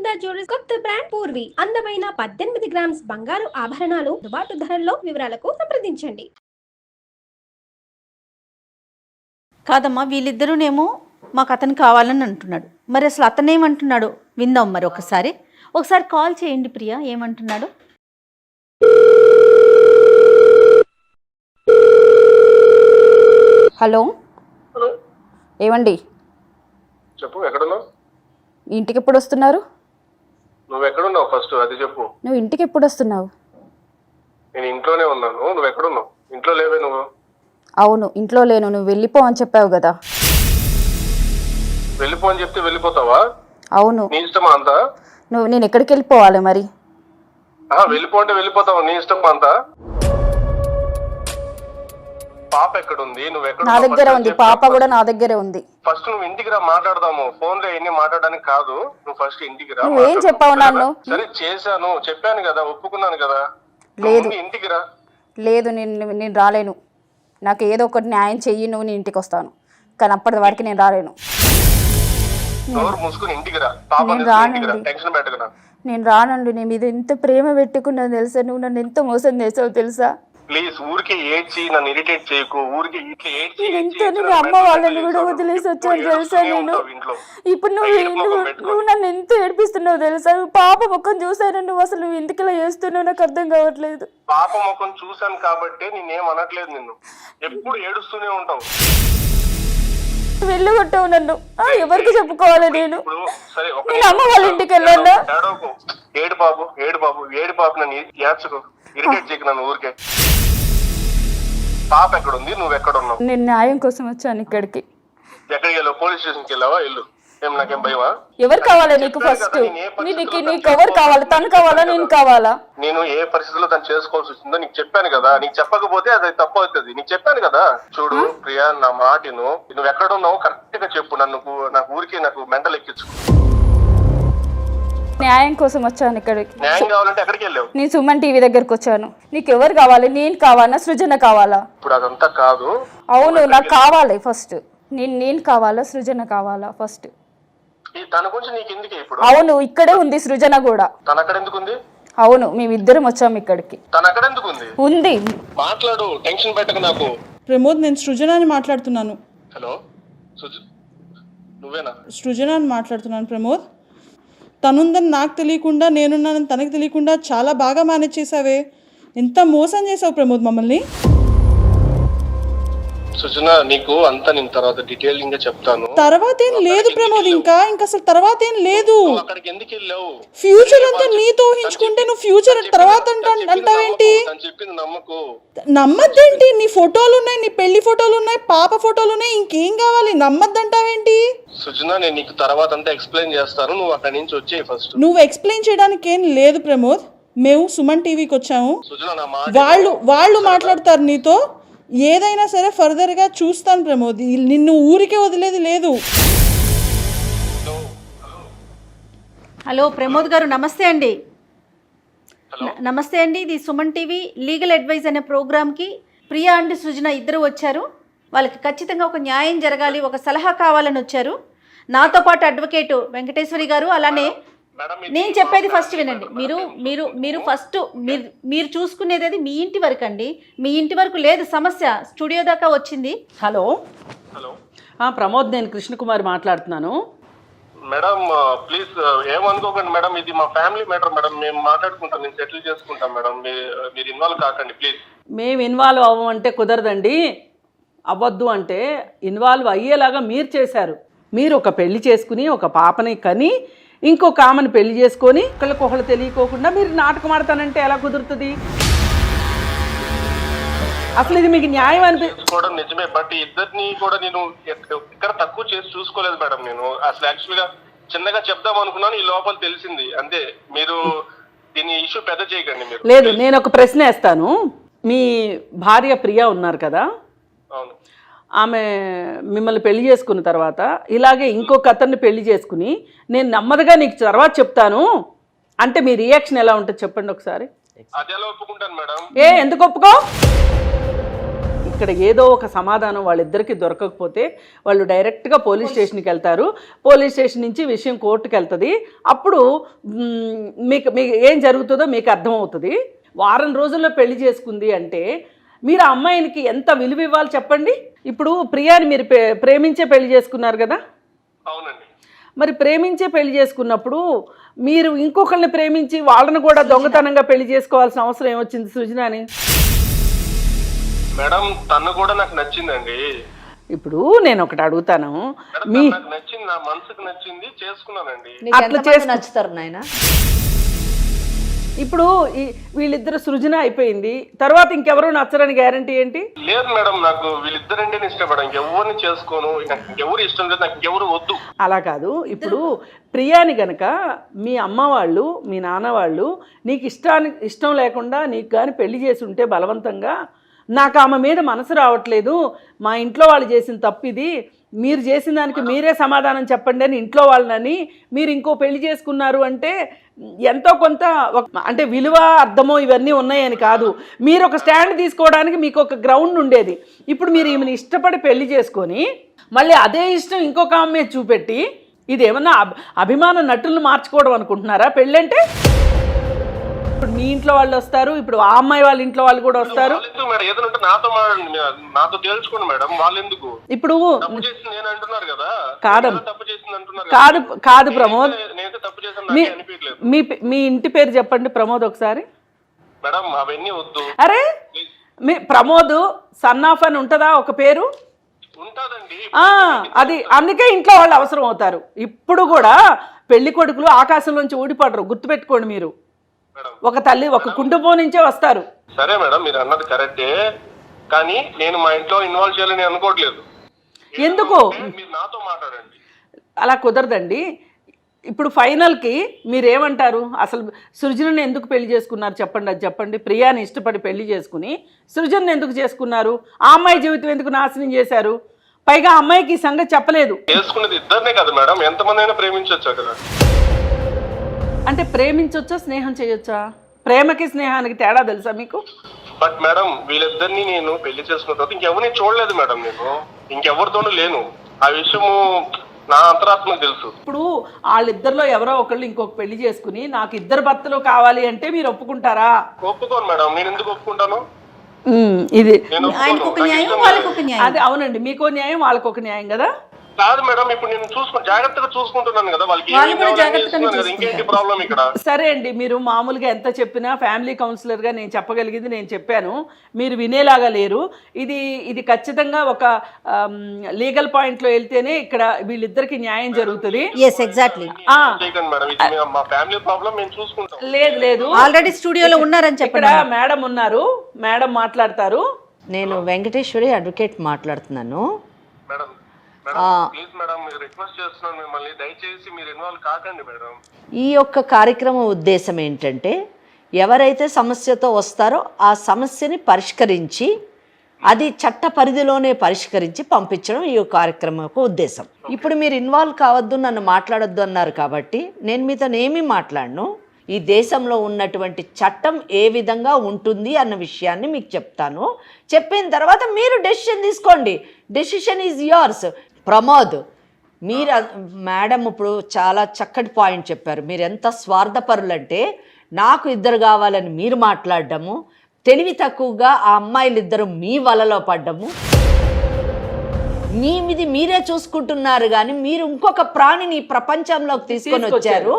Sunitha jewellers కొత్త brand Purvi అందమైన 18 grams బంగారు ఆభరణాలు దుబాటు ధరల్లో. వివరాలకు సంప్రదించండి. కాదమ్మా, వీళ్ళిద్దరూనేమో మాకు అతను కావాలని అంటున్నాడు. మరి అసలు అతను ఏమంటున్నాడు విందాం. మరి ఒకసారి కాల్ చేయండి ప్రియా, ఏమంటున్నాడు. హలో హలో, ఏమండి, చెప్పు. ఎక్కడున్నావు? ఇంటికి ఎప్పుడు వస్తున్నారు? నువ్వు ఎక్కడున్నావు ఫస్ట్ అది చెప్పు. నువ్వు ఇంటికి ఎప్పుడు వస్తున్నావు? నేను ఇంట్లోనే ఉన్నాను. నువ్వు ఎక్కడున్నావు? ఇంట్లో లేవే నువ్వు? అవును, ఇంట్లో లేను. నువ్వు వెళ్ళిపో అని చెప్పావు కదా. వెళ్ళిపో అని చెప్తే వెళ్ళిపోతావా? అవును. నీ ఇష్టమా అంతా? నేను ఎక్కడికి వెళ్ళిపోవాలి మరి? వెళ్ళిపో అంటే వెళ్ళిపోతావా? నీ ఇష్టమా అంతా? పాప ఎక్కడుంది? నువ్వు ఎక్కడ? నా దగ్గర ఉంది. పాప కూడా నా దగ్గరే ఉంది. ఫస్ట్ నువ్వు ఇంటికి రా, మాట్లాడదాము. ఫోన్ లో ఎన్ని మాట్లాడడానికి కాదు. నువ్వు ఫస్ట్ ఇంటికి రా. నువ్వేం చెప్పావు నన్ను? సరే చేశాను, చెప్పాను కదా, ఒప్పుకున్నాను కదా. లేదు, ఇంటికి రా. లేదు, నేను రాలేను. నాకు ఏదో ఒకటి న్యాయం చెయ్యి, నువ్వు నేను ఇంటికి వస్తాను. కానీ అప్పటి వరకు నేను రాలేను. డోర్ మూసుకుని ఇంటికి రా. పాప నేను రానండి. టెన్షన్ పెట్టకురా. నేను రానండి. నేను మీద ఎంత ప్రేమ పెట్టుకున్నాను తెలుసా? నువ్వు నన్ను ఎంత మోసం చేసావు తెలుసా? ప్లీజ్ ఊరికే ఏడ్చి నన్ను ఇరిటేట్ చేయకు. ఊరికే ఇట్లా ఏడ్చి నేను అమ్మ వాళ్ళని కూడా వదిలేసి వచ్చాను తెలుసా? నేను ఇప్పుడు నువ్వు నన్ను ఎంత ఏడిపిస్తున్నావు తెలుసా? పాప ముఖం చూసాను. నువ్వు అసలు నువ్వు ఎందుకు ఇలా చేస్తున్నావు నాకు అర్థం కావట్లేదు. పాప ముఖం చూసాను కాబట్టి నేనేం అనట్లేదు. నిన్ను ఎప్పుడు ఏడుస్తూనే ఉంటావు. వెళ్ళగొట్టావు నన్ను. ఎవరికి చెప్పుకోవాలి నేను? సరే, నేను అమ్మ వాళ్ళ ఇంటికి వెళ్ళాను. ఏడు బాబు, ఏడు బాబు, ఏడు బాబు. నన్ను ఏడ్చుకో, ఇరిటేట్ చేయకు నన్ను ఊరికే. పాప ఎక్కడుంది? నువ్వు ఎక్కడ ఉన్నావు? నేను న్యాయం కోసం వచ్చాను ఇక్కడికి. ఎక్కడికి వెళ్ళావు? పోలీస్ స్టేషన్కి వెళ్ళావా? వెళ్ళు. ఏం నాకేం భయమా? ఎవరు కావాలి నీకు? ఫస్ట్ నీకు ఎవరు కావాలి? తను కావాలా నేను కావాలా? నేను ఏ పరిస్థితుల్లో తను చేసుకోవాల్సి వచ్చిందో నీకు చెప్పాను కదా. నీకు చెప్పకపోతే అది తప్పు అవుతుంది. నీకు చెప్పాను కదా. చూడు ప్రియా, నా మాటను. నువ్వు ఎక్కడ ఉన్నావు కరెక్ట్ గా చెప్పు. నాకు ఊరికే నాకు మెంటల్ ఎక్కించుకో. న్యాయం కోసం వచ్చాను ఇక్కడికి. న్యాయం కావాలంటే ఎక్కడికి వెళ్ళావు? నేను సుమన్ టీవీ దగ్గరకు వచ్చాను. నీకు ఎవరు కావాలి? నేను కావాలా? సృజన కావాలా? ఇప్పుడు అదంతా కాదు. అవును, నాకు కావాలి ఫస్ట్. నేను కావాలా? సృజన కావాలా ఫస్ట్? తన గురించి నీకు ఎందుకు ఇప్పుడు? అవును, ఇక్కడే ఉంది సృజన కూడా. తన అక్కడ ఎందుకు ఉంది? అవును, మేమిద్దరం వచ్చాము ఇక్కడికి. తన అక్కడ ఎందుకు ఉంది? ఉంది. మాట్లాడు, టెన్షన్ పెట్టకు నాకు. ప్రమోద్, నేను సృజనాని మాట్లాడుతున్నాను. హలో, నువ్వేనా? సృజనాని మాట్లాడుతున్నాను ప్రమోద్. తనుందని నాకు తెలియకుండా, నేనున్నానని తనకు తెలియకుండా చాలా బాగా మేనేజ్ చేసావే. ఎంత మోసం చేసావు ప్రమోద్ మమ్మల్ని. సుజన, నీకు అంతా నేను తర్వాత డీటెయిలింగ్ గా చెప్తాను. తర్వాత ఏం లేదు ప్రమోద్, ఇంకా అసలు తర్వాత ఏం లేదు. అక్కడికి ఎందుకు వెళ్ళావు? ఫ్యూచర్ అంతా నీతో ఊహించుకుంటే నువ్వు ఫ్యూచర్ తర్వాత అంటావేంటి? చెప్పింది నమ్మకు. నమ్మద్దేంటి? నీ ఫోటోలు ఉన్నాయి, నీ పెళ్లి ఫోటోలు ఉన్నాయి, పాప ఫోటోలు ఉన్నాయి, ఇంకేం కావాలి? నమ్మద్దంటావేంటి? సుజన, నేను నీకు తర్వాత అంతా ఎక్స్ప్లెయిన్ చేస్తాను. నువ్వు అక్కడి నుంచి వచ్చేయి ఫస్ట్. నువ్వు ఎక్స్ప్లెయిన్ చేయడానికి ఏం లేదు ప్రమోద్. మేము సుమన్ టీవీకి వచ్చాము. సుజన, నా మాట. వాళ్ళు మాట్లాడతారు నీతో. ఏదైనా సరే ఫర్దర్ గా చూస్తాను ప్రమోద్. నిన్ను ఊరికే వదిలేది లేదు. హలో ప్రమోద్ గారు, నమస్తే అండి. నమస్తే అండి. ఇది సుమన్ టీవీ లీగల్ అడ్వైజ్ అనే ప్రోగ్రామ్కి ప్రియా అండ్ సృజన ఇద్దరు వచ్చారు. వాళ్ళకి ఖచ్చితంగా ఒక న్యాయం జరగాలి, ఒక సలహా కావాలని వచ్చారు. నాతో పాటు అడ్వకేట్ వెంకటేశ్వరి గారు. అలానే నేను చెప్పేది ఫస్ట్ వినండి. మీరు ఫస్ట్ మీరు చూసుకునేది అది మీ ఇంటి వరకు అండి. మీ ఇంటి వరకు లేదు సమస్య, స్టూడియో దాకా వచ్చింది. హలో హలో, ప్రమోద్, నేను కృష్ణకుమారి మాట్లాడుతున్నాను. మేడం ప్లీజ్ ఏమనుకోకండి మేడం. ఇది మా ఫ్యామిలీ మ్యాటర్ మేడం. మేము మాట్లాడుకుంటాం, మేము సెటిల్ చేసుకుంటాం మేడం. మీరు ఇన్వాల్వ్ కాకండి ప్లీజ్. మేము ఇన్వాల్వ్ అవ్వమంటే కుదరదండి. అవ్వద్దు అంటే ఇన్వాల్వ్ అయ్యేలాగా మీరు చేశారు. మీరు ఒక పెళ్లి చేసుకుని ఒక పాపని కని ఇంకొక ఆమెను పెళ్లి చేసుకొని ఒకళ్ళకొకళ్ళు తెలియకోకుండా మీరు నాటకం ఆడతానంటే ఎలా కుదురుతుంది? అసలు ఇది మీకు న్యాయం కూడా నిజమే. బట్ ఇద్దరిని కూడా నేను ఇక్కడ తక్కువ చేసి చూసుకోలేదు మేడం. నేను అసలు యాక్చువల్ గా చిన్నగా చెప్దాం అనుకున్నాను. ఈ లోపల తెలిసింది అంతే. మీరు దీని ఇష్యూ పెద్ద చేయకండి. మీరు లేదు, నేను ఒక ప్రశ్న వేస్తాను. మీ భార్య ప్రియా ఉన్నారు కదా, అవును. ఆమె మిమ్మల్ని పెళ్లి చేసుకున్న తర్వాత ఇలాగే ఇంకొక అతన్ని పెళ్లి చేసుకుని నేను నెమ్మదిగా నీకు తర్వాత చెప్తాను అంటే మీ రియాక్షన్ ఎలా ఉంటుంది చెప్పండి ఒకసారి. అది ఎలా ఒప్పుకుంటాను మేడం? ఎందుకు ఒప్పుకో? ఇక్కడ ఏదో ఒక సమాధానం వాళ్ళిద్దరికి దొరకకపోతే వాళ్ళు డైరెక్ట్గా పోలీస్ స్టేషన్కి వెళ్తారు. పోలీస్ స్టేషన్ నుంచి విషయం కోర్టుకి వెళ్తుంది. అప్పుడు మీకు ఏం జరుగుతుందో మీకు అర్థమవుతుంది. వారం రోజుల్లో పెళ్లి చేసుకుంది అంటే మీరు ఆ అమ్మాయినికి ఎంత విలువ ఇవ్వాలి చెప్పండి. ఇప్పుడు ప్రియాని మీరు ప్రేమించే పెళ్లి చేసుకున్నారు కదా. అవునండి. మరి ప్రేమించే పెళ్లి చేసుకున్నప్పుడు మీరు ఇంకొకరిని ప్రేమించి వాళ్ళని కూడా దొంగతనంగా పెళ్లి చేసుకోవాల్సిన అవసరం ఏమొచ్చింది సృజనాని? మేడం తను కూడా నాకు నచ్చిందండి. ఇప్పుడు నేను ఒకటి అడుగుతాను, మేడం, మీ నాకు నచ్చింది, నా మనసుకు నచ్చింది, చేసుకున్నానండి. అట్లా చేసి నచ్చుతారు నాయన. ఇప్పుడు వీళ్ళిద్దరు సృజన అయిపోయింది, తర్వాత ఇంకెవరో నచ్చరని గ్యారంటీ ఏంటి? లేదు మేడం, నాకు వీళ్ళిద్దరంటే ఇష్టం మేడం. ఇంకెవరిని చేసుకోను, నాకు ఇంకెవరు ఇష్టం లేదు, నాకు ఇంకెవరు వద్దు. అలా కాదు. ఇప్పుడు ప్రియాని గనక మీ అమ్మ వాళ్ళు మీ నాన్న వాళ్ళు నీకు ఇష్టం లేకుండా నీకు కానీ పెళ్లి చేసి ఉంటే బలవంతంగా, నాకు ఆమె మీద మనసు రావట్లేదు, మా ఇంట్లో వాళ్ళు చేసిన తప్పు ఇది, మీరు చేసిన దానికి మీరే సమాధానం చెప్పండి అని ఇంట్లో వాళ్ళని మీరు ఇంకో పెళ్లి చేసుకున్నారు అంటే ఎంతో కొంత అంటే విలువ అర్థమో ఇవన్నీ ఉన్నాయని కాదు, మీరు ఒక స్టాండ్ తీసుకోవడానికి మీకు ఒక గ్రౌండ్ ఉండేది. ఇప్పుడు మీరు ఈమెను ఇష్టపడి పెళ్లి చేసుకొని మళ్ళీ అదే ఇష్టం ఇంకొక ఆమె చూపెట్టి ఇది ఏమన్నా అభిమాన నటులను మార్చుకోవడం అనుకుంటున్నారా పెళ్ళంటే? ఇప్పుడు మీ ఇంట్లో వాళ్ళు వస్తారు, ఇప్పుడు ఆ అమ్మాయి వాళ్ళ ఇంట్లో వాళ్ళు కూడా వస్తారు. ఏదంటే నాతో తేల్చుకోండి మేడం, వాళ్ళు ఎందుకు ఇప్పుడు తప్పు చేసింది నేను అంటున్నారు కదా. కాదమ్మ, తప్పు చేసింది అంటున్నారు కాదు కాదు ప్రమోద్, నేనైతే తప్పు చేశాను నాకే అనిపించలేదు. మీ ఇంటి పేరు చెప్పండి ప్రమోద్ ఒకసారి. మేడం అవన్నీ వద్దు. అరే మీ ప్రమోద్ సన్ ఆఫ్ అని ఉంటుందా ఒక పేరు? ఉంటదండి. అది అందుకే ఇంట్లో వాళ్ళు అవసరం అవుతారు. ఇప్పుడు కూడా పెళ్లి కొడుకులు ఆకాశంలోంచి ఊడిపడరు, గుర్తుపెట్టుకోండి మీరు. ఒక తల్లి ఒక కుటుంబం నుంచే వస్తారు. సరే మేడం, మీరు అన్నది కరెక్టే, కానీ నేను మా ఇంట్లో ఇన్వాల్వ్ చేయాలని అనుకోవట్లేదు. ఎందుకు? మీరు నాతో మాట్లాడండి. అలా కుదరదండి. ఇప్పుడు ఫైనల్కి మీరేమంటారు? అసలు సృజనని ఎందుకు పెళ్లి చేసుకున్నారు చెప్పండి, అది చెప్పండి. ప్రియాని ఇష్టపడి పెళ్లి చేసుకుని సృజనని ఎందుకు చేసుకున్నారు? ఆ అమ్మాయి జీవితం ఎందుకు నాశనం చేశారు? పైగా ఆ అమ్మాయికి ఈ సంగతి చెప్పలేదు. చేసుకునేది ఇద్దరినే కదా మేడం, ఎంతమంది అయినా ప్రేమించొచ్చు కదా. అంటే ప్రేమించొచ్చా స్నేహం చేయొచ్చా? ప్రేమకి స్నేహానికి తేడా తెలుసా మీకు? బట్ మేడం వీళ్ళిద్దరిని నేను పెళ్లి చేసుకున్న తర్వాత ఇంకెవరిని చూడలేదు మేడం, నేను ఇంకెవరితోనూ లేను. ఆ విషయము నా అంతరాత్మకు తెలుసు. ఇప్పుడు వాళ్ళిద్దరిలో ఎవరో ఒకళ్ళు ఇంకొక పెళ్లి చేసుకుని నాకు ఇద్దరు భర్తలు కావాలి అంటే మీరు ఒప్పుకుంటారా? ఒప్పుకోను మేడం. నేను ఎందుకు ఒప్పుకుంటాను? ఇది ఆయనకు ఒక న్యాయం, వాళ్ళకు ఒక న్యాయం. అది అవునండి, మీకో న్యాయం వాళ్ళకు ఒక న్యాయం కదా. కాదు మేడం, ఇప్పుడు నేను జాగ్రత్తగా చూసుకుంటున్నాను కదా, వాళ్ళకి ఇంకేంటి ప్రాబ్లం ఇక్కడ? సరే అండి, మీరు మామూలుగా ఎంత చెప్పినా ఫ్యామిలీ కౌన్సిలర్ గా నేను చెప్పగలిగింది నేను చెప్పాను, మీరు వినేలాగా లేరు. ఇది ఖచ్చితంగా ఒక లీగల్ పాయింట్ లో వెళ్తేనే ఇక్కడ వీళ్ళిద్దరికి న్యాయం జరుగుతుంది. లేదు లేదు, ఆల్రెడీ స్టూడియోలో ఉన్నారని చెప్పండి. ఇక్కడ మేడం ఉన్నారు, మేడం మాట్లాడతారు. నేను వెంకటేశ్వరి అడ్వకేట్ మాట్లాడుతున్నాను. మేడం ప్లీజ్ మేడం, రిక్వెస్ట్ చేస్తున్నాను మిమ్మల్ని, దయచేసి మీరు ఇన్వాల్వ్ కాకండి మేడం. ఈ యొక్క కార్యక్రమం ఉద్దేశం ఏంటంటే, ఎవరైతే సమస్యతో వస్తారో ఆ సమస్యని పరిష్కరించి అది చట్ట పరిధిలోనే పరిష్కరించి పంపించడం ఈ కార్యక్రమం యొక్క ఉద్దేశం. ఇప్పుడు మీరు ఇన్వాల్వ్ కావద్దు, నన్ను మాట్లాడొద్దు అన్నారు కాబట్టి నేను మీతో ఏమీ మాట్లాడను. ఈ దేశంలో ఉన్నటువంటి చట్టం ఏ విధంగా ఉంటుంది అన్న విషయాన్ని మీకు చెప్తాను. చెప్పిన తర్వాత మీరు డెసిషన్ తీసుకోండి. Decision is yours. ప్రమోద్, మీరు మేడం ఇప్పుడు చాలా చక్కటి పాయింట్ చెప్పారు. మీరు ఎంత స్వార్థపరులంటే, నాకు ఇద్దరు కావాలని మీరు మాట్లాడడము, తెలివి తక్కువగా ఆ అమ్మాయిలు ఇద్దరు మీ వలలో పడ్డము, మీరే చూసుకుంటున్నారు కానీ మీరు ఇంకొక ప్రాణిని ప్రపంచంలోకి తీసుకొని వచ్చారు.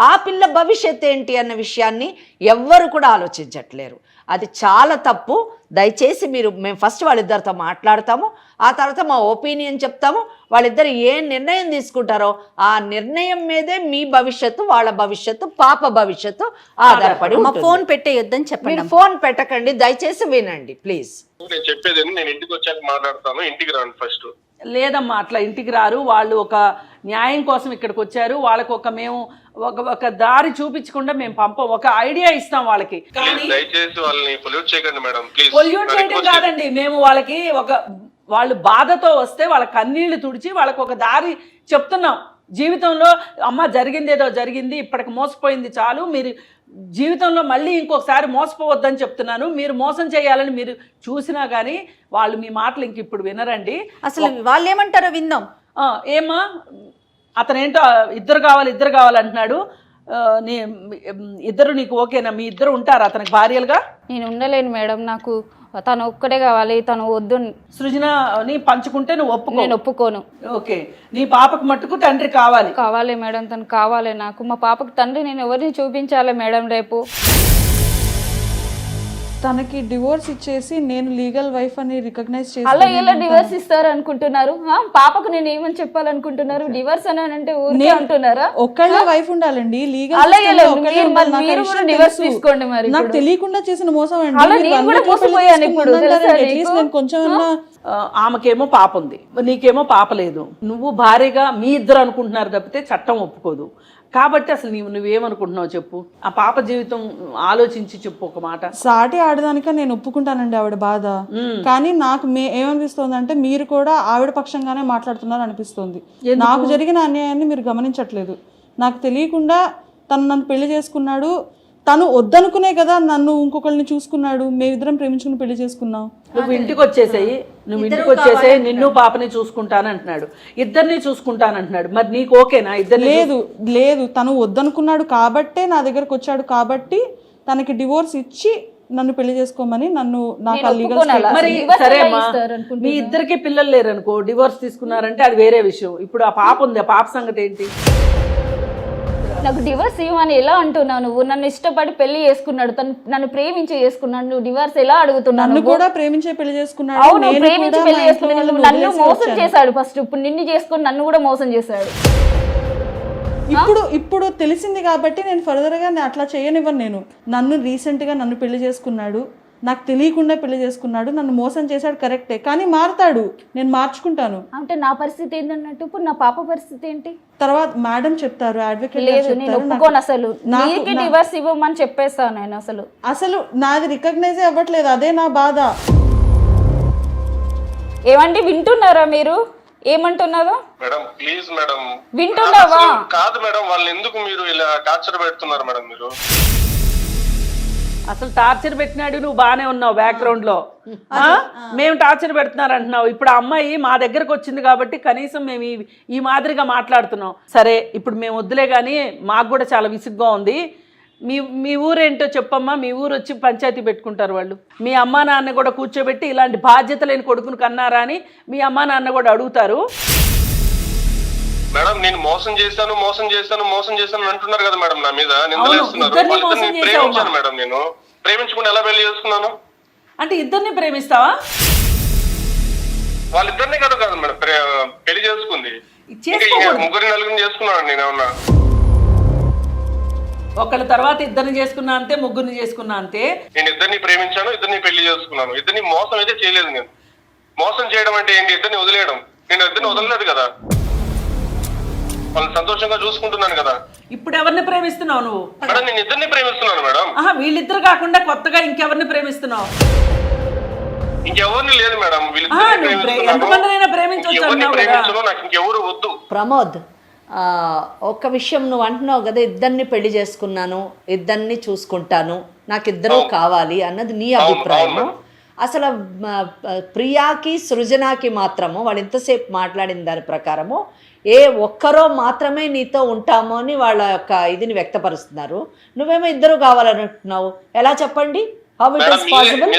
ఆ పిల్ల భవిష్యత్తు ఏంటి అన్న విషయాన్ని ఎవ్వరు కూడా ఆలోచించట్లేరు. అది చాలా తప్పు. దయచేసి మేము ఫస్ట్ వాళ్ళిద్దరితో మాట్లాడతాము, ఆ తర్వాత మా ఒపీనియన్ చెప్తాము. వాళ్ళిద్దరు ఏ నిర్ణయం తీసుకుంటారో ఆ నిర్ణయం మీదే మీ భవిష్యత్తు, వాళ్ళ భవిష్యత్తు, పాప భవిష్యత్తు ఆధారపడి. ఫోన్ పెట్టేయొద్దని చెప్పండి. మీరు ఫోన్ పెట్టకండి, దయచేసి వినండి ప్లీజ్. నేను చెప్పేది నేను ఇంటికి వచ్చాక మాట్లాడతాను, ఇంటికి రాండి ఫస్ట్. లేదమ్మా, అట్లా ఇంటికి రారు. వాళ్ళు ఒక న్యాయం కోసం ఇక్కడికి వచ్చారు. వాళ్ళకి మేము ఒక దారి చూపించకుండా మేము పంపం, ఒక ఐడియా ఇస్తాం వాళ్ళకి. దయచేసి వాళ్ళని పొల్యూట్ చేయకండి మేడం, ప్లీజ్. పొల్యూట్ చేయడం కాదండి, మేము వాళ్ళకి వాళ్ళు బాధతో వస్తే వాళ్ళ కన్నీళ్లు తుడిచి వాళ్ళకి ఒక దారి చెప్తున్నాం. జీవితంలో అమ్మ జరిగిందేదో జరిగింది, ఇప్పటికి మోసపోయింది చాలు, మీరు జీవితంలో మళ్ళీ ఇంకొకసారి మోసపోవద్దని చెప్తున్నాను. మీరు మోసం చేయాలని మీరు చూసినా కానీ వాళ్ళు మీ మాటలు ఇంక ఇప్పుడు వినరండి. అసలు వాళ్ళు ఏమంటారో విందాం. ఏమా అతనేంటో ఇద్దరు కావాలి అంటున్నాడు. ఇద్దరు నీకు ఓకేనా? మీ ఇద్దరు ఉంటారా అతనికి భార్యలుగా? నేను ఉండలేను మేడం, నాకు తను ఒక్కడే కావాలి, తను వద్దు. సృజనని పంచుకుంటే నువ్వు నేను ఒప్పుకోను. ఓకే, నీ పాపకు మట్టుకు తండ్రి కావాలి మేడం, తను కావాలి నాకు. మా పాపకు తండ్రి నేను ఎవరిని చూపించాలి మేడం రేపు? తనకి డివోర్స్ ఇచ్చేసి నేను లీగల్ వైఫ్ అని రికగ్నైజ్ చేసి అలా ఎలా డివోర్స్ ఇస్తారు అనుకుంటున్నారు? పాపకు నేను ఏమని చెప్పాలనుకుంటున్నారు? డివోర్స్ అని అంటే ఊరికే అంటున్నారా? ఒక్కళ్ళే వైఫ్ ఉండాలండి, లీగల్ అలా ఎలా? మీరు కూడా డివోర్స్ తీసుకోండి. మరి నాకు తెలియకుండా చేసిన మోసం అండి. అలా నేను కూడా మోసపోయాను ఇప్పుడు, తెలుసా నీకు? నేను కొంచెం ఆమెకేమో పాప ఉంది, నీకేమో పాప లేదు. నువ్వు భార్యగా మీ ఇద్దరు అనుకుంటున్నారు తప్పితే చట్టం ఒప్పుకోదు. కాబట్టి అసలు నువ్వేమనుకుంటున్నావు చెప్పు? ఆ పాప జీవితం ఆలోచించి చెప్పు ఒక మాట. సాటి ఆడదానిక నేను ఒప్పుకుంటానండి ఆవిడ బాధ, కానీ నాకు ఏమనిపిస్తుంది అంటే మీరు కూడా ఆవిడ పక్షంగానే మాట్లాడుతున్నారు అనిపిస్తుంది. నాకు జరిగిన అన్యాయాన్ని మీరు గమనించట్లేదు. నాకు తెలియకుండా తను నన్ను పెళ్లి చేసుకున్నాడు, తను వద్దనుకునే కదా నన్ను ఇంకొకరిని చూసుకున్నాడు. మేమిద్దరం ప్రేమించుకుని పెళ్లి చేసుకున్నాం. నువ్వు ఇంటికి వచ్చేసేయి, నిన్ను పాపని చూసుకుంటానంటున్నాడు, ఇద్దరిని చూసుకుంటానంటున్నాడు. మరి నీకు ఓకేనా? ఇద్దరు లేదు తను వద్దనుకున్నాడు కాబట్టే నా దగ్గరకు వచ్చాడు, కాబట్టి తనకి డివోర్స్ ఇచ్చి నన్ను పెళ్లి చేసుకోమని నాకు మరి సరేమ్మా, మీ ఇద్దరికి పిల్లలు లేరు అనుకో, డివోర్స్ తీసుకున్నారంటే అది వేరే విషయం. ఇప్పుడు ఆ పాప ఉంది, ఆ పాప సంగతి ఏంటి? నాకు డివోర్స్ ఇవ్వమని ఎలా అంటున్నావు నువ్వు? నన్ను ఇష్టపడి పెళ్లి చేసుకున్నాడు, నన్ను ప్రేమించి చేసుకున్నాడు, నువ్వు డివోర్స్ ఎలా అడుగుతున్నావు? నన్ను కూడా ప్రేమించే పెళ్లి చేసుకున్నాడు. అవును, ప్రేమించి పెళ్లి చేసుకున్నాడు. నన్ను మోసం చేశాడు ఫస్ట్, ఇప్పుడు నిన్ను చేసుకుని నన్ను కూడా మోసం చేశాడు. ఇప్పుడు తెలిసింది కాబట్టి నేను ఫర్దర్ గా అట్లా చేయనివ్వను. నన్ను రీసెంట్ గా నన్ను పెళ్లి చేసుకున్నాడు, నాకు తెలియకుండా పెళ్లి చేసుకున్నాడు, నన్ను మోసం చేశాడు, కరెక్టే, కానీ మారుతాడు, నేను మార్చుకుంటాను. అంటే నా పరిస్థితి ఏంటన్నట్టు ఇప్పుడు నా పాప పరిస్థితి ఏంటి? తర్వాత మేడం చెప్తారు, అడ్వకేట్ లేదు నేను ఒప్పుకోను. అసలు నీకు డివోర్స్ ఇవ్వమని చెప్పేస్తాను నేను. అసలు నాది రికగ్నైజ్ అవ్వట్లేదు, అదే నా బాధ. ఏమండి వింటున్నారా మీరు? ఏమంటున్నారో మేడం ప్లీజ్ మేడం, వింటున్నావా? కాదు మేడం, వాళ్ళు ఎందుకు మీరు ఇలా టార్చర్ పెడుతున్నారు మేడం? మీరు అసలు టార్చర్ పెట్టినాడు, నువ్వు బాగానే ఉన్నావు బ్యాక్గ్రౌండ్ లో. మేము టార్చర్ పెడుతున్నారు అంటున్నావు. ఇప్పుడు ఆ అమ్మాయి మా దగ్గరకు వచ్చింది కాబట్టి కనీసం మేము ఈ మాదిరిగా మాట్లాడుతున్నాం. సరే ఇప్పుడు మేము వద్దులే, కానీ మాకు కూడా చాలా విసుగ్గా ఉంది. మీ ఊరేంటో చెప్పమ్మా. మీ ఊరు వచ్చి పంచాయతీ పెట్టుకుంటారు వాళ్ళు. మీ అమ్మా నాన్న కూడా కూర్చోబెట్టి ఇలాంటి బాధ్యత లేని కొడుకును కన్నారా అని మీ అమ్మా నాన్న కూడా అడుగుతారు. మేడం నేను మోసం చేశాను అంటున్నారు కదా మేడం, నా మీద నిందలేస్తున్నారు. ప్రేమించాను మేడం, నేను ప్రేమించుకుంటే ఎలా పెళ్లి చేసుకున్నాను? అంటే ఇద్దరిని ప్రేమిస్తావా? వాళ్ళిద్దరిని కాదు మేడం పెళ్లి చేసుకుంది, ముగ్గురిని నలుగురిని చేసుకున్నాను నేను. ఏమన్నా ఒకళ్ళ తర్వాత ఇద్దరిని చేసుకున్నా అంతే, ముగ్గురిని చేసుకున్నా అంతే. నేను ఇద్దరిని ప్రేమించాను, ఇద్దరిని పెళ్లి చేసుకున్నాను. ఇద్దరిని మోసం అయితే చేయలేదు. నేను మోసం చేయడం అంటే ఏంటి? ఇద్దరిని వదిలేయడం. నేను ఇద్దరిని వదలలేదు కదా, వాళ్ళు సంతోషంగా చూసుకుంటున్నాను కదా. ఇప్పుడు ఎవరిని ప్రేమిస్తున్నావు నువ్వు? మేడం నేను ఇద్దరిని ప్రేమిస్తున్నాను మేడం. వీళ్ళిద్దరు కాకుండా కొత్తగా ఇంకెవరిని ప్రేమిస్తున్నావు? ఇంకెవరిని లేదు మేడం, నాకు ఇంకెవరు వద్దు. ప్రమోద్, ఒక్క విషయం నువ్వు అంటున్నావు కదా, ఇద్దరిని పెళ్లి చేసుకున్నాను, ఇద్దరిని చూసుకుంటాను, నాకు ఇద్దరు కావాలి అన్నది నీ అభిప్రాయము. అసలు ప్రియాకి సృజనాకి మాత్రము వాళ్ళు ఇంతసేపు మాట్లాడిన దాని ప్రకారము ఒక్కరో మాత్రమే నీతో ఉంటామో అని వాళ్ళ యొక్క ఇదిని వ్యక్తపరుస్తున్నారు. నువ్వేమో ఇద్దరు కావాలంటున్నావు, ఎలా చెప్పండి? How it is possible?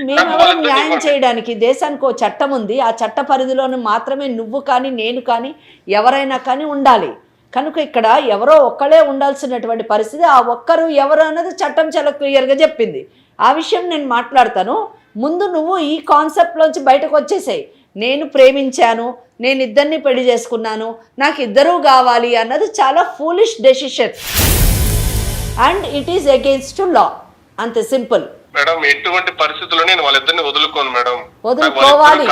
మేమెవరో న్యాయం చేయడానికి దేశానికి ఓ చట్టం ఉంది. ఆ చట్ట పరిధిలోనే మాత్రమే నువ్వు కానీ నేను కానీ ఎవరైనా కానీ ఉండాలి. కనుక ఇక్కడ ఎవరో ఒక్కడే ఉండాల్సినటువంటి పరిస్థితి. ఆ ఒక్కరు ఎవరు అన్నది చట్టం చాలా క్లియర్గా చెప్పింది. ఆ విషయం నేను మాట్లాడతాను. ముందు నువ్వు ఈ కాన్సెప్ట్లోంచి బయటకు వచ్చేసాయి. నేను ప్రేమించాను, నేను ఇద్దరిని పెళ్లి చేసుకున్నాను, నాకు ఇద్దరూ కావాలి అన్నది చాలా foolish decision and it is against law. అంతే సింపుల్. మేడం ఎటువంటి పరిస్థితుల్లో నేను వాళ్ళిద్దరిని వదులుకోను మేడం. వదులుకోవాలి.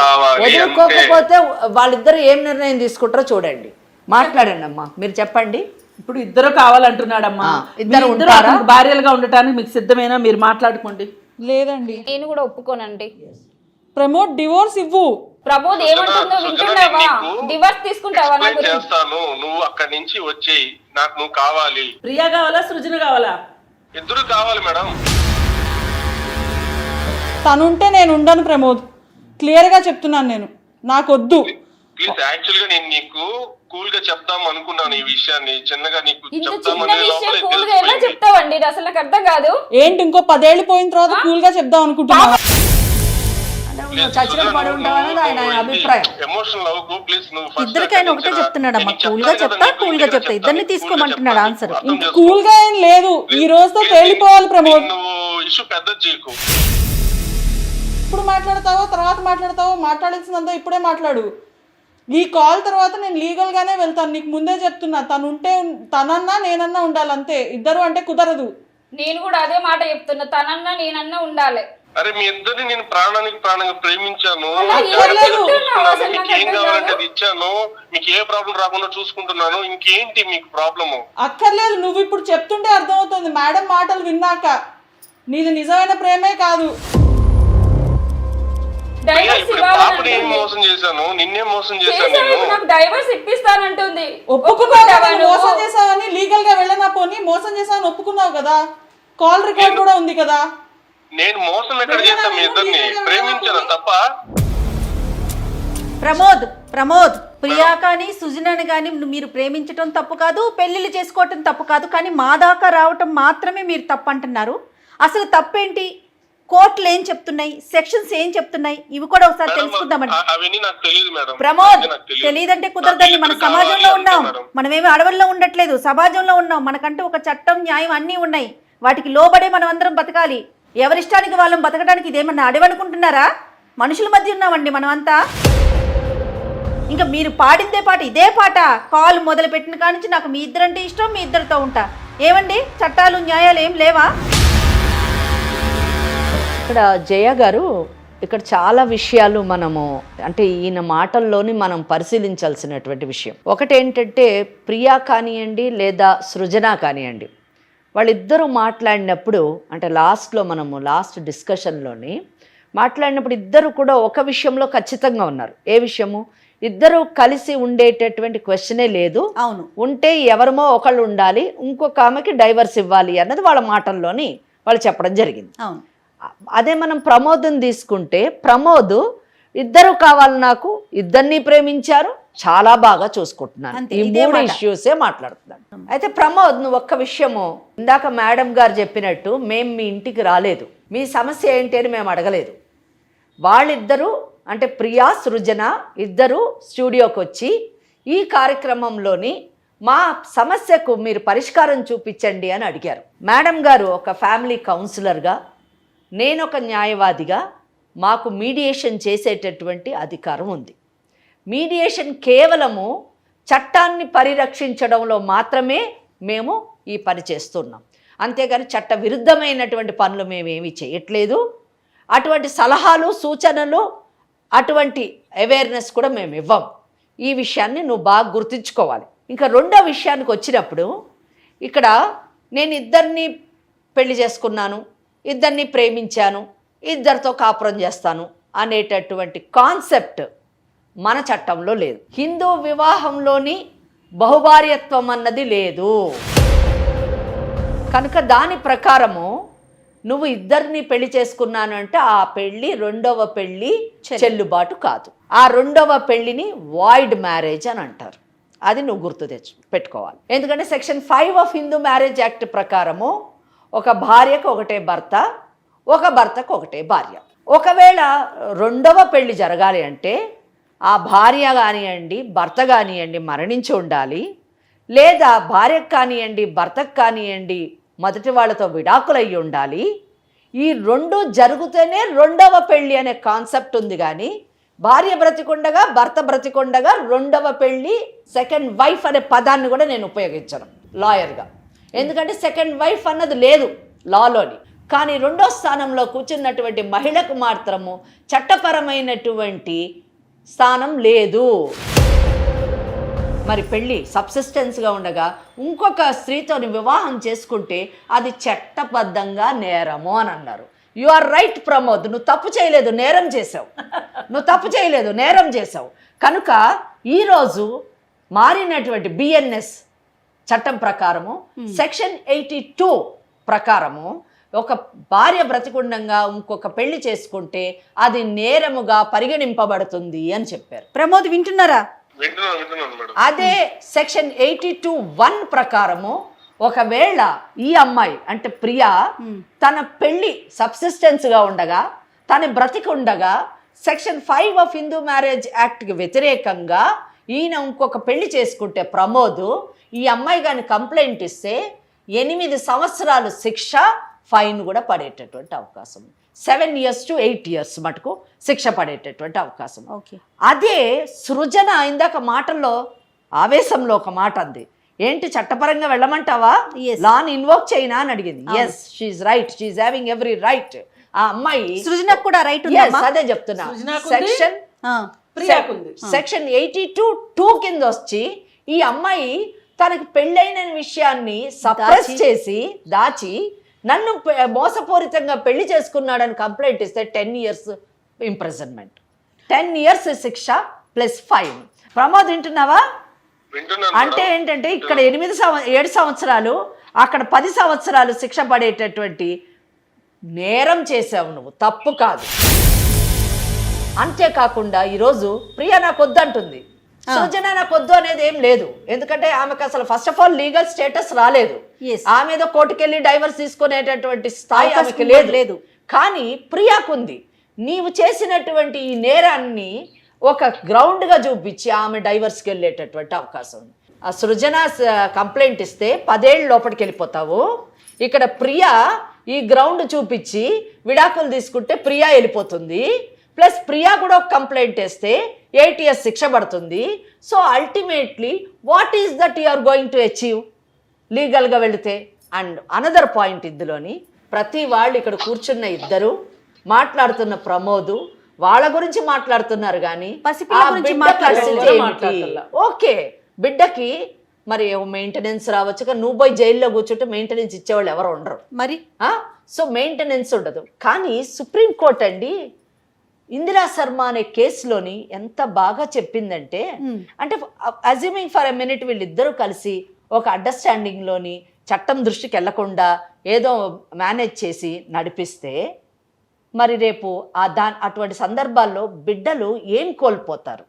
వదులుకోకపోతే వాళ్ళిద్దరు ఏం నిర్ణయం తీసుకుంటారో చూడండి. మాట్లాడండి అమ్మా, మీరు చెప్పండి. ఇప్పుడు ఇద్దరు కావాలంటున్నాడమ్మా. ఇద్దరు భార్యలుగా ఉండటానికి మీకు సిద్ధమేనా? మీరు మాట్లాడుకోండి. లేదండి, నేను కూడా ఒప్పుకోనండి. ప్రమోట్ డివోర్స్ ఇవ్వు. ప్రమోద్ ఏమంటుందో వింటున్నావా? డివర్స్ తీసుకుంటావా నా గురించి? చేస్తాను, నువ్వు అక్కడి నుంచి వచ్చేయి, నాకు నువ్వు కావాలి. ప్రియా కావాలా సృజన కావాలా? ఇద్దరు కావాలి మేడం. తనుంటే నేను ఉండను ప్రమోద్, క్లియర్గా చెప్తున్నాను. నేను నాకొద్దు. ప్లీజ్, యాక్చువల్ గా నేను నీకు కూల్ గా చెప్దాం అనుకున్నాను ఈ విషయాన్ని, చిన్నగా నీకు ఇంత చిన్న చెప్దామనే విషయం లోపలే కూల్ గా ఎలా తెలిసిపోయింది. చెప్తావండి? ఇది అసలు నాకు అర్థం కాదు. ఏంటి ఇంకో 10 ఏళ్ళు పోయిన తర్వాత కూల్గా చెప్దాం అనుకుంటున్నాను. చచ్చినట్టు పడి ఉంటావని ఆయన అభిప్రాయం. ఎమోషనల్ అవ్వకు ప్లీజ్. నువ్వు ఇద్దరికైనా ఒకటే చెప్తున్నాడమ్మా, కూల్గా చెప్తా కూల్గా చెప్తా, ఇద్దరిని తీసుకోమంటున్నాడు ఆన్సర్. కూల్గా ఏం లేదు, ఈ రోజుతో తేలిపోవాలి ప్రమోద్. నువ్వు ఇష్యూ పెద్ద చేయకు. ఇప్పుడు మాట్లాడతావో తర్వాత మాట్లాడతావో, మాట్లాడాల్సిందంతా ఇప్పుడే మాట్లాడు. ఈ కాల్ తర్వాత నేను లీగల్గానే వెళ్తాను, నీకు ముందే చెప్తున్నా. తనుంటే తనన్నా నేనన్నా ఉండాలి, అంతే. ఇద్దరు అంటే కుదరదు. నేను కూడా అదే మాట చెప్తున్నా, తనన్నా నేనన్నా ఉండాలి. అరే మీ ఇద్దరిని నేను ప్రాణానికి ప్రాణంగా ప్రేమించాను, మీకు ఏం కావాలంటే అది ఇచ్చాను, మీకు ఏ ప్రాబ్లం రాకుండా చూసుకుంటున్నాను. ఇంకేంటి మీకు ప్రాబ్లము? అక్కర్లేదు, నువ్వు ఇప్పుడు చెప్తుంటే అర్థమవుతుంది. మేడం మాటలు విన్నాక నీది నిజమైన ప్రేమే కాదు. పాపని ఏం మోసం చేశాను, నిన్నే మోసం చేశాను నేను. నాకు డైవర్స్ ఇప్పిస్తానంటుంది. ఒప్పుకున్నావు, మోసం చేసావని లీగల్ గా వెళ్ళనా పోనీ, మోసం చేసావని ఒప్పుకున్నావు కదా, కాల్ రికార్డ్ కూడా ఉంది కదా. నేను మోసం ఎక్కడ చేశాను? మీ ఇద్దరిని ప్రేమించాను తప్ప. ప్రమోద్ ప్రియా కానీ సుజనాని కానీ మీరు ప్రేమించటం తప్పు కాదు, పెళ్లిళ్ళు చేసుకోవటం తప్పు కాదు, కానీ మా దాకా రావటం మాత్రమే మీరు తప్పు అంటున్నారు. అసలు తప్పేంటి? కోర్టులు ఏం చెప్తున్నాయి, సెక్షన్స్ ఏం చెప్తున్నాయి, ఇవి కూడా ఒకసారి తెలుసుకుందామండి. ప్రమోద్, తెలియదంటే కుదరదండి. మన సమాజంలో ఉన్నాం, మనమేమి అడవుల్లో ఉండట్లేదు, సమాజంలో ఉన్నాం. మనకంటూ ఒక చట్టం, న్యాయం అన్నీ ఉన్నాయి. వాటికి లోబడే మనం అందరం బతకాలి. ఎవరిష్టానికి వాళ్ళం బతకడానికి ఇదేమన్నా అడవనుకుంటున్నారా? మనుషుల మధ్య ఉన్నామండి మనం అంతా. ఇంకా మీరు పాడిందే పాట, ఇదే పాట. కాల్ మొదలు పెట్టిన కాడి నుంచి నాకు మీ ఇద్దరంటే ఇష్టం, మీ ఇద్దరితో ఉంటా. ఏమండి, చట్టాలు న్యాయాలు ఏం లేవా? ఇక్కడ జయ గారు, ఇక్కడ చాలా విషయాలు మనము అంటే ఈయన మాటల్లోని మనం పరిశీలించాల్సినటువంటి విషయం ఒకటి ఏంటంటే, ప్రియా కానివ్వండి లేదా సృజన కానివ్వండి, వాళ్ళిద్దరూ మాట్లాడినప్పుడు అంటే లాస్ట్ డిస్కషన్లోని మాట్లాడినప్పుడు ఇద్దరు కూడా ఒక విషయంలో ఖచ్చితంగా ఉన్నారు. ఏ విషయము? ఇద్దరు కలిసి ఉండేటటువంటి క్వశ్చనే లేదు. అవును, ఉంటే ఎవరమో ఒకళ్ళు ఉండాలి, ఇంకొక ఆమెకి డైవర్స్ ఇవ్వాలి అన్నది వాళ్ళ మాటల్లోని వాళ్ళు చెప్పడం జరిగింది. అవును. అదే మనం ప్రమోద్ని తీసుకుంటే, ప్రమోద్ ఇద్దరు కావాలి నాకు, ఇద్దరిని ప్రేమించారు, చాలా బాగా చూసుకుంటున్నాను, ఈ 3 ఇష్యూసే మాట్లాడుతున్నాను. అయితే ప్రమోద్, నువ్వు ఒక్క విషయము, ఇందాక మేడం గారు చెప్పినట్టు మేము మీ ఇంటికి రాలేదు, మీ సమస్య ఏంటి అని మేము అడగలేదు. వాళ్ళిద్దరూ అంటే ప్రియా సృజన ఇద్దరు స్టూడియోకి వచ్చి ఈ కార్యక్రమంలోని మా సమస్యకు మీరు పరిష్కారం చూపించండి అని అడిగారు. మేడం గారు ఒక ఫ్యామిలీ కౌన్సిలర్గా, నేను ఒక న్యాయవాదిగా మాకు మీడియేషన్ చేసేటటువంటి అధికారం ఉంది. మీడియేషన్ కేవలము చట్టాన్ని పరిరక్షించడంలో మాత్రమే మేము ఈ పని చేస్తున్నాం, అంతేగాని చట్ట విరుద్ధమైనటువంటి పనులు మేమేమీ చేయట్లేదు. అటువంటి సలహాలు సూచనలు అటువంటి అవేర్నెస్ కూడా మేము ఇవ్వం. ఈ విషయాన్ని నువ్వు బాగా గుర్తుంచుకోవాలి. ఇంకా రెండో విషయానికి వచ్చినప్పుడు, ఇక్కడ నేను ఇద్దరిని పెళ్లి చేసుకున్నాను, ఇద్దరిని ప్రేమించాను, ఇద్దరితో కాపురం చేస్తాను అనేటటువంటి కాన్సెప్ట్ మన చట్టంలో లేదు. హిందూ వివాహంలోని బహుభార్యత్వం అన్నది లేదు. కనుక దాని ప్రకారము నువ్వు ఇద్దరిని పెళ్లి చేసుకున్నాను అంటే ఆ పెళ్లి రెండవ పెళ్లి చెల్లుబాటు కాదు. ఆ రెండవ పెళ్లిని వాయిడ్ మ్యారేజ్ అని అంటారు. అది నువ్వు గుర్తు పెట్టుకోవాలి. ఎందుకంటే section 5 of Hindu marriage act ప్రకారము ఒక భార్యకు ఒకటే భర్త, ఒక భర్తకు ఒకటే భార్య. ఒకవేళ రెండవ పెళ్లి జరగాలి అంటే ఆ భార్య కానివ్వండి భర్త కానివ్వండి మరణించి ఉండాలి, లేదా భార్యకు కానివ్వండి భర్తకు కానివ్వండి మొదటి వాళ్ళతో విడాకులు అయ్యి ఉండాలి. ఈ రెండు జరిగితేనే రెండవ పెళ్ళి అనే కాన్సెప్ట్ ఉంది. కానీ భార్య బ్రతికుండగా భర్త బ్రతికుండగా రెండవ పెళ్ళి సెకండ్ వైఫ్ అనే పదాన్ని కూడా నేను ఉపయోగించను లాయర్గా. ఎందుకంటే సెకండ్ వైఫ్ అన్నది లేదు లాలోని. కానీ రెండో స్థానంలో కూర్చున్నటువంటి మహిళకు మాత్రము చట్టపరమైనటువంటి స్థానం లేదు. మరి పెళ్ళి సబ్సిస్టెన్స్గా ఉండగా ఇంకొక స్త్రీతో వివాహం చేసుకుంటే అది చట్టబద్ధంగా నేరము అని అన్నారు. యు ఆర్ రైట్ ప్రమోద్, నువ్వు తప్పు చేయలేదు, నేరం చేసావు. నువ్వు తప్పు చేయలేదు, నేరం చేసావు. కనుక ఈరోజు మారినటువంటి బిఎన్ఎస్ చట్టం ప్రకారము సెక్షన్ 82 ప్రకారము ఒక భార్య బ్రతికుండంగా ఇంకొక పెళ్లి చేసుకుంటే అది నేరముగా పరిగణింపబడుతుంది అని చెప్పారు. ప్రమోద్ వింటున్నారా? వింటున్నాను మేడం. అదే సెక్షన్ 82(1) ప్రకారము ఒకవేళ ఈ అమ్మాయి అంటే ప్రియా తన పెళ్లి సబ్సిస్టెన్స్ గా ఉండగా తన బ్రతికి ఉండగా సెక్షన్ 5 ఆఫ్ హిందూ మ్యారేజ్ యాక్ట్కి వ్యతిరేకంగా ఈయన ఇంకొక పెళ్లి చేసుకుంటే ప్రమోద్, ఈ అమ్మాయి కానీ కంప్లైంట్ ఇస్తే 8 సంవత్సరాలు శిక్ష, ఫైన్ కూడా పడేటటువంటి అవకాశం. 7 years to 8 years మటుకు శిక్ష పడేటటువంటి అవకాశం. అదే సృజన ఇందాక మాటల్లో ఆవేశంలో ఒక మాట అంది, ఏంటి చట్టపరంగా వెళ్ళమంటావా, లాని ఇన్వోక్ చేయనా అని అడిగింది. Yes, she's right, she's having every right. ఆ అమ్మాయి సృజనకు కూడా రైట్ ఉంది. అదే చెప్తున్నా. సెక్షన్ 82(2) కింద వచ్చి ఈ అమ్మాయి తనకి పెళ్ళైన విషయాన్ని సప్రెస్ చేసి దాచి నన్ను మోసపూరితంగా పెళ్లి చేసుకున్నాడని కంప్లైంట్ ఇస్తే 10 years ఇంప్రిజన్మెంట్, 10 years శిక్ష ప్లస్ ఫైన్. ప్రమోద్ వింటున్నావా? అంటే ఏంటంటే ఇక్కడ 7 సంవత్సరాలు, అక్కడ 10 సంవత్సరాలు శిక్ష పడేటటువంటి నేరం చేసావు నువ్వు, తప్పు కాదు. అంతేకాకుండా ఈరోజు ప్రియా నాకు వద్దంటుంది, సృజన నాకు వద్దు అనేది ఏం లేదు. ఎందుకంటే ఆమెకు అసలు first of all legal status రాలేదు. ఆమె ఏదో కోర్టుకెళ్ళి డైవర్స్ తీసుకునేటటువంటి స్థాయి ఆమెకి లేదు. కానీ ప్రియాకుంది. నీవు చేసినటువంటి ఈ నేరాన్ని ఒక గ్రౌండ్గా చూపించి ఆమె డైవర్స్కి వెళ్ళేటటువంటి అవకాశం ఉంది. ఆ సృజన కంప్లైంట్ ఇస్తే 10 ఏళ్ళు లోపలికి వెళ్ళిపోతావు. ఇక్కడ ప్రియా ఈ గ్రౌండ్ చూపించి విడాకులు తీసుకుంటే ప్రియా వెళ్ళిపోతుంది. ప్లస్ ప్రియా కూడా ఒక కంప్లైంట్ వేస్తే 8 years శిక్ష పడుతుంది. So ultimately what is that you are going to achieve లీగల్గా వెళితే? అండ్ అనదర్ పాయింట్, ఇందులోని ప్రతి వాళ్ళు ఇక్కడ కూర్చున్న ఇద్దరు మాట్లాడుతున్న ప్రమోదు వాళ్ళ గురించి మాట్లాడుతున్నారు కానీ ఓకే బిడ్డకి మరి మెయింటెనెన్స్ రావచ్చు, కానీ నువ్వు పోయి జైల్లో కూర్చుంటే మెయింటెనెన్స్ ఇచ్చేవాళ్ళు ఎవరు ఉండరు మరి. సో మెయింటెనెన్స్ ఉండదు. కానీ సుప్రీంకోర్టు అండి ఇందిరా శర్మ అనే కేసులోని ఎంత బాగా చెప్పిందంటే, అంటే అజ్యూమింగ్ ఫర్ ఎ మినిట్ వీళ్ళిద్దరూ కలిసి ఒక అండర్స్టాండింగ్లోని చట్టం దృష్టికి వెళ్లకుండా ఏదో మేనేజ్ చేసి నడిపిస్తే మరి రేపు అటువంటి సందర్భాల్లో బిడ్డలు ఏం కోల్పోతారు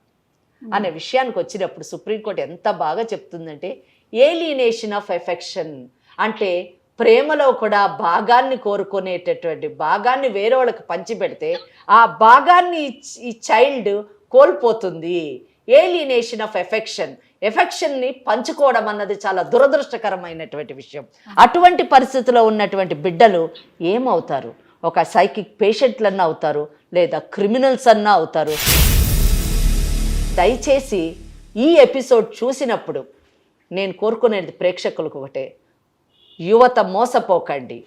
అనే విషయానికి వచ్చినప్పుడు సుప్రీంకోర్టు ఎంత బాగా చెప్తుందంటే, ఏలినేషన్ ఆఫ్ ఎఫెక్షన్ అంటే ప్రేమలో కూడా భాగాన్ని కోరుకునేటటువంటి భాగాన్ని వేరే వాళ్ళకి పంచిపెడితే ఆ భాగాన్ని ఈ చైల్డ్ కోల్పోతుంది. ఏలినేషన్ ఆఫ్ ఎఫెక్షన్ని పంచుకోవడం అన్నది చాలా దురదృష్టకరమైనటువంటి విషయం. అటువంటి పరిస్థితిలో ఉన్నటువంటి బిడ్డలు ఏమవుతారు? ఒక సైకిక్ పేషెంట్లన్నా అవుతారు, లేదా క్రిమినల్స్ అన్నా అవుతారు. దయచేసి ఈ ఎపిసోడ్ చూసినప్పుడు నేను కోరుకునేది ప్రేక్షకులకు ఒకటే, యువత మోసపోకండి,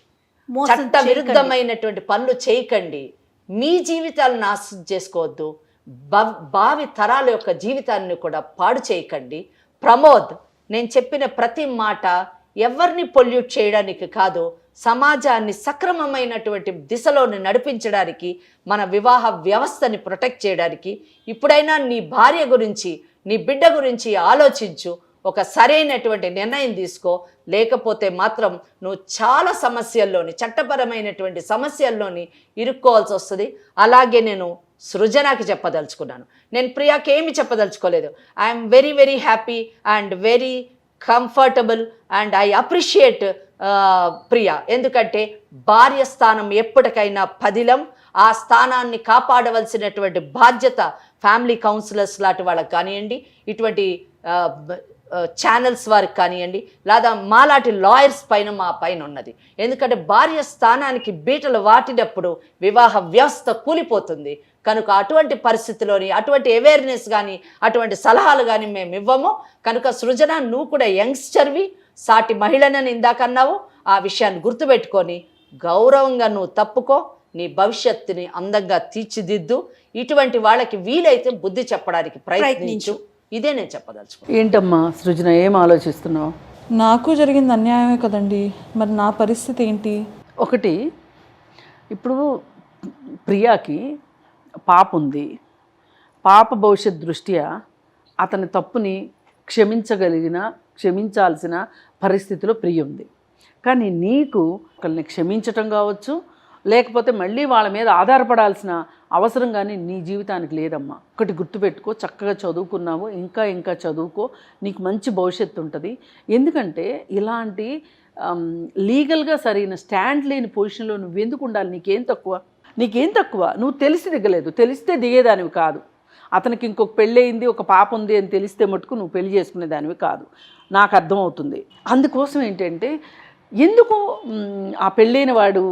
చట్ట విరుద్ధమైనటువంటి పనులు చేయకండి, మీ జీవితాలను నాశనం చేసుకోవద్దు, భావి తరాల యొక్క జీవితాన్ని కూడా పాడు చేయకండి. ప్రమోద్, నేను చెప్పిన ప్రతి మాట ఎవరిని పొల్యూట్ చేయడానికి కాదు, సమాజాన్ని సక్రమమైనటువంటి దిశలోని నడిపించడానికి, మన వివాహ వ్యవస్థని ప్రొటెక్ట్ చేయడానికి. ఇప్పుడైనా నీ భార్య గురించి, నీ బిడ్డ గురించి ఆలోచించు, ఒక సరైనటువంటి నిర్ణయం తీసుకో. లేకపోతే మాత్రం నువ్వు చాలా సమస్యల్లోని, చట్టపరమైనటువంటి సమస్యల్లోని ఇరుక్కోవాల్సి వస్తుంది. అలాగే నేను సృజనకి చెప్పదలుచుకున్నాను, నేను ప్రియాకి ఏమి చెప్పదలుచుకోలేదు. I'm very very happy and very comfortable and I appreciate Priya. ఎందుకంటే భార్య స్థానం ఎప్పటికైనా పదిలం. ఆ స్థానాన్ని కాపాడవలసినటువంటి బాధ్యత ఫ్యామిలీ కౌన్సిలర్స్ లాంటి వాళ్ళకి కానివ్వండి, ఇటువంటి ఛానల్స్ వారికి కానివ్వండి, లేదా మాలాంటి లాయర్స్ పైన మా పైన ఉన్నది. ఎందుకంటే భార్య స్థానానికి బీటలు వాటినప్పుడు వివాహ వ్యవస్థ కూలిపోతుంది. కనుక అటువంటి పరిస్థితిలోని అటువంటి అవేర్నెస్ కానీ అటువంటి సలహాలు కానీ మేము ఇవ్వము. కనుక సృజన, నువ్వు కూడా యంగ్స్టర్వి, సాటి మహిళనని ఇందాకన్నావు. ఆ విషయాన్ని గుర్తుపెట్టుకొని గౌరవంగా నువ్వు తప్పుకో, నీ భవిష్యత్తుని అందంగా తీర్చిదిద్దు. ఇటువంటి వాళ్ళకి వీలైతే బుద్ధి చెప్పడానికి ప్రయత్నించు. ఇదే నేను చెప్పదలుచుకో. ఏంటమ్మా సృజన, ఏం ఆలోచిస్తున్నావు? నాకు జరిగింది అన్యాయమే కదండి, మరి నా పరిస్థితి ఏంటి? ఒకటి, ఇప్పుడు ప్రియాకి పాప ఉంది. పాప భవిష్యత్ దృష్ట్యా అతని తప్పుని క్షమించాల్సిన పరిస్థితిలో ప్రియ ఉంది. కానీ నీకు ఒకరిని క్షమించటం కావచ్చు, లేకపోతే మళ్ళీ వాళ్ళ మీద ఆధారపడాల్సిన అవసరం కానీ నీ జీవితానికి లేదమ్మా. ఒకటి గుర్తుపెట్టుకో, చక్కగా చదువుకున్నావు, ఇంకా చదువుకో, నీకు మంచి భవిష్యత్తు ఉంటుంది. ఎందుకంటే ఇలాంటి లీగల్గా సరైన స్టాండ్ లేని పొజిషన్లో నువ్వు ఎందుకు ఉండాలి? నీకేం తక్కువ? నువ్వు తెలిసి దిగలేదు, తెలిస్తే దిగేదానివి కాదు. అతనికి ఇంకొక పెళ్ళి అయింది, ఒక పాప ఉంది అని తెలిస్తే మటుకు నువ్వు పెళ్లి చేసుకునేదానివి కాదు, నాకు అర్థమవుతుంది. అందుకోసం ఏంటంటే ఎందుకు ఆ పెళ్ళైన వాడు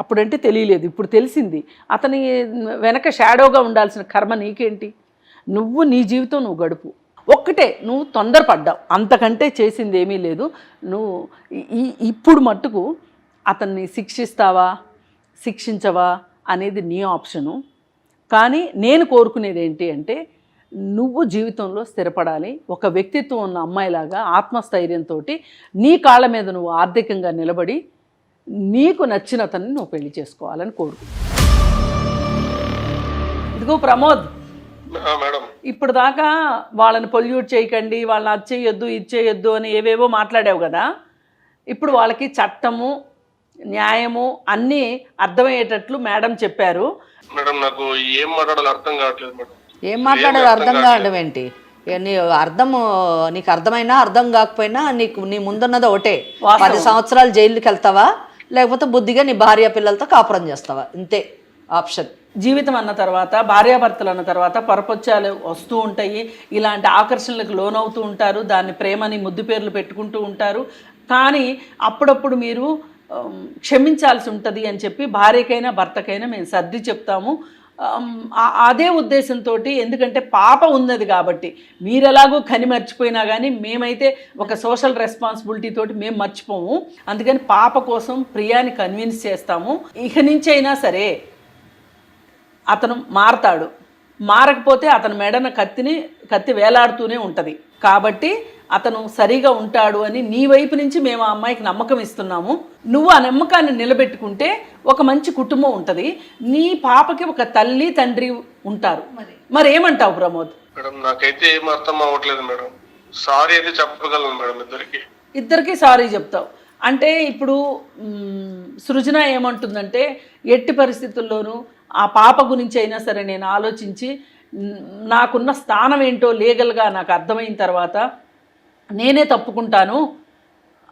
అప్పుడంటే తెలియలేదు, ఇప్పుడు తెలిసింది. అతని వెనక షాడోగా ఉండాల్సిన కర్మ నీకేంటి? నువ్వు నీ జీవితం నువ్వు గడుపు. ఒక్కటే, నువ్వు తొందరపడ్డావు, అంతకంటే చేసింది ఏమీ లేదు. నువ్వు ఇప్పుడు మట్టుకు అతన్ని శిక్షించవా అనేది నీ ఆప్షను. కానీ నేను కోరుకునేది ఏంటి అంటే నువ్వు జీవితంలో స్థిరపడాలి. ఒక వ్యక్తిత్వం ఉన్న అమ్మాయిలాగా ఆత్మస్థైర్యంతో నీ కాళ్ళ మీద నువ్వు ఆర్థికంగా నిలబడి నీకు నచ్చిన అతన్ని నువ్వు పెళ్లి చేసుకోవాలని కోరుకు. ఇదిగో ప్రమోద్, ఇప్పుడు దాకా వాళ్ళని పొల్యూట్ చేయకండి, వాళ్ళని అది చేయొద్దు ఇది చేయొద్దు అని ఏవేవో మాట్లాడావు కదా. ఇప్పుడు వాళ్ళకి చట్టము న్యాయము అన్నీ అర్థమయ్యేటట్లు మేడం చెప్పారు. మేడం నాకు ఏం మాట్లాడాలో అర్థం కావట్లేదు మేడం. ఏం మాట్లాడాలో అర్థం కావడం ఏంటి? నీకు అర్థమైనా అర్థం కాకపోయినా నీ ముందున్నది ఒకటే, 10 సంవత్సరాలు జైలుకి వెళ్తావా, లేకపోతే బుద్ధిగా నీ భార్య పిల్లలతో కాపురం చేస్తావా, ఇంతే ఆప్షన్. జీవితం అన్న తర్వాత, భార్యాభర్తలు అన్న తర్వాత పరపొచ్చాలు వస్తూ ఉంటాయి, ఇలాంటి ఆకర్షణలకు లోనవుతూ ఉంటారు, దాన్ని ప్రేమని ముద్దు పేర్లు పెట్టుకుంటూ ఉంటారు. కానీ అప్పుడప్పుడు మీరు క్షమించాల్సి ఉంటుంది అని చెప్పి భార్యకైనా భర్తకైనా మేము సర్ది చెప్తాము. అదే ఉద్దేశంతో, ఎందుకంటే పాప ఉన్నది కాబట్టి మీరు ఎలాగో కని మర్చిపోయినా కానీ మేమైతే ఒక సోషల్ రెస్పాన్సిబిలిటీ తోటి మేము మర్చిపోము. అందుకని పాప కోసం ప్రియాని కన్విన్స్ చేస్తాము. ఇక నుంచి అయినా సరే అతను మారతాడు, మారకపోతే అతని మెడన కత్తి వేలాడుతూనే ఉంటుంది. కాబట్టి అతను సరిగా ఉంటాడు అని నీ వైపు నుంచి మేము ఆ అమ్మాయికి నమ్మకం ఇస్తున్నాము. నువ్వు ఆ నమ్మకాన్ని నిలబెట్టుకుంటే ఒక మంచి కుటుంబం ఉంటుంది, నీ పాపకి ఒక తల్లి తండ్రి ఉంటారు. మరి ఏమంటావు ప్రమోద్? మేడం నాకైతే ఏం అర్థం అవ్వట్లేదు మేడం. సారీ అయితే చెప్పగలను మేడం, ఇద్దరికి సారీ చెప్తావు అంటే ఇప్పుడు సృజన ఏమంటుందంటే ఎట్టి పరిస్థితుల్లోనూ ఆ పాప గురించి అయినా సరే నేను ఆలోచించి నాకున్న స్థానం ఏంటో లీగల్గా నాకు అర్థమైన తర్వాత నేనే తప్పుకుంటాను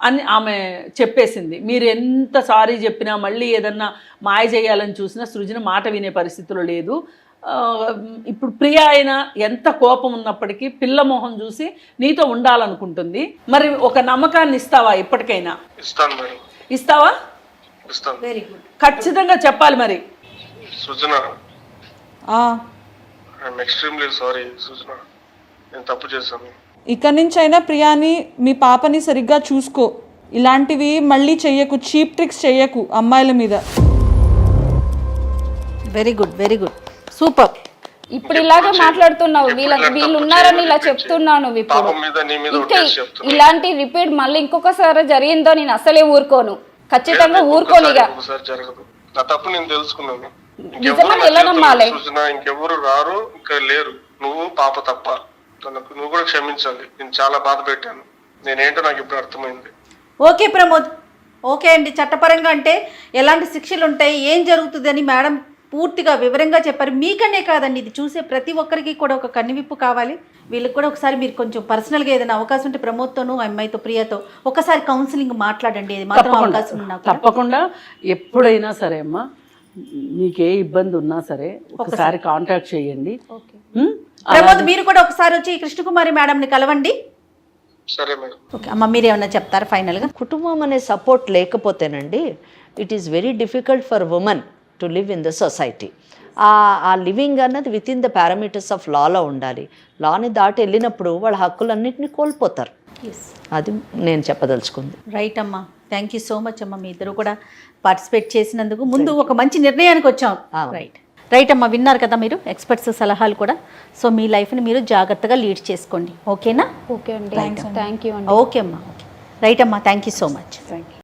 అని ఆమె చెప్పేసింది. మీరు ఎంత సారీ చెప్పినా మళ్ళీ ఏదన్నా మాయ చేయాలని చూసినా సృజన మాట వినే పరిస్థితిలో లేదు. ఇప్పుడు ప్రియ అయినా ఎంత కోపం ఉన్నప్పటికీ పిల్ల మొహం చూసి నీతో ఉండాలనుకుంటుంది. మరి ఒక నమ్మకాన్ని ఇస్తావా? ఇప్పటికైనా ఇస్తావా? వెరీ గుడ్, ఖచ్చితంగా చెప్పాలి. మరి సృజన, ఐఎమ్ ఎక్స్ట్రీమ్లీ సారీ సృజన, నేను తప్పు చేశాను. ఇక్కడి నుంచి అయినా ప్రియాని, మీ పాపని సరిగ్గా చూసుకో. ఇలాంటివి మళ్ళీ చెయ్యకు, చీప్ ట్రిక్స్ చెయ్యకు అమ్మాయిల మీద. Very good, very good, super. ఇప్పుడు ఇలాగే మాట్లాడుతున్నావు, వీళ్ళు ఉన్నారని ఇలా చెప్తున్నాను. ఇప్పుడు ఇలాంటి రిపీట్ మళ్ళీ ఇంకొకసారి జరిగిందో నేను అసలే ఊరుకోను, ఖచ్చితంగా ఊరుకోను. నా తప్పు నేను తెలుసుకున్నాను. నిజమని ఎలా నమ్మాలి? ఇంకెవరు రారు, ఇంకా లేరు, నువ్వు పాప తప్ప. నువ్వు కూడా క్షమించాలి, నేను చాలా బాధ పెట్టాను. నేనేంటో నాకు ఇప్పుడు అర్థమైంది. ఓకే ప్రమోద్, ఓకే అండి. చట్టపరంగా అంటే ఎలాంటి శిక్షలు ఉంటాయి, ఏం జరుగుతుంది అని మేడం పూర్తిగా వివరంగా చెప్పారు. మీకనే కాదండి, ఇది చూసే ప్రతి ఒక్కరికి కూడా ఒక కన్నువిప్పు కావాలి. వీళ్ళకి కూడా ఒకసారి మీరు కొంచెం పర్సనల్గా ఏదైనా అవకాశం ఉంటే ప్రమోద్తోనూ అమ్మాయితో ప్రియాతో ఒకసారి కౌన్సిలింగ్ మాట్లాడండి. ఇది మాత్రం అవకాశం ఉన్నా తప్పకుండా ఎప్పుడైనా సరే అమ్మా, నీకే ఇబ్బంది ఉన్నా సరే ఒకసారి కాంటాక్ట్ చేయండి. ప్రమోద్ మీరు కూడా ఒకసారి వచ్చి కృష్ణకుమారి మేడంని కలవండి. సరే మేడం. ఓకే అమ్మ, మీరు ఏమన్నా చెప్తారా ఫైనల్గా? కుటుంబం అనే సపోర్ట్ లేకపోతేనండి it is very difficult for women to live in the society. ఆ లివింగ్ అన్నది with in the parameters of లాలో ఉండాలి. లాని దాటి వెళ్ళినప్పుడు వాళ్ళ హక్కులన్నింటినీ కోల్పోతారు. అది నేను చెప్పదలుచుకుంది. రైట్ అమ్మా, థ్యాంక్ యూ సో మచ్ అమ్మ. మీ ఇద్దరు కూడా పార్టిసిపేట్ చేసినందుకు ముందు ఒక మంచి నిర్ణయానికి వచ్చాం. రైట్ అమ్మా, విన్నారు కదా మీరు ఎక్స్పర్ట్స్ సలహాలు కూడా. సో మీ లైఫ్ని మీరు జాగ్రత్తగా లీడ్ చేసుకోండి, ఓకేనా? ఓకే అండి, థ్యాంక్ యూ అండి. ఓకే అమ్మా, ఓకే రైట్ అమ్మా, thank you so much. Thank you.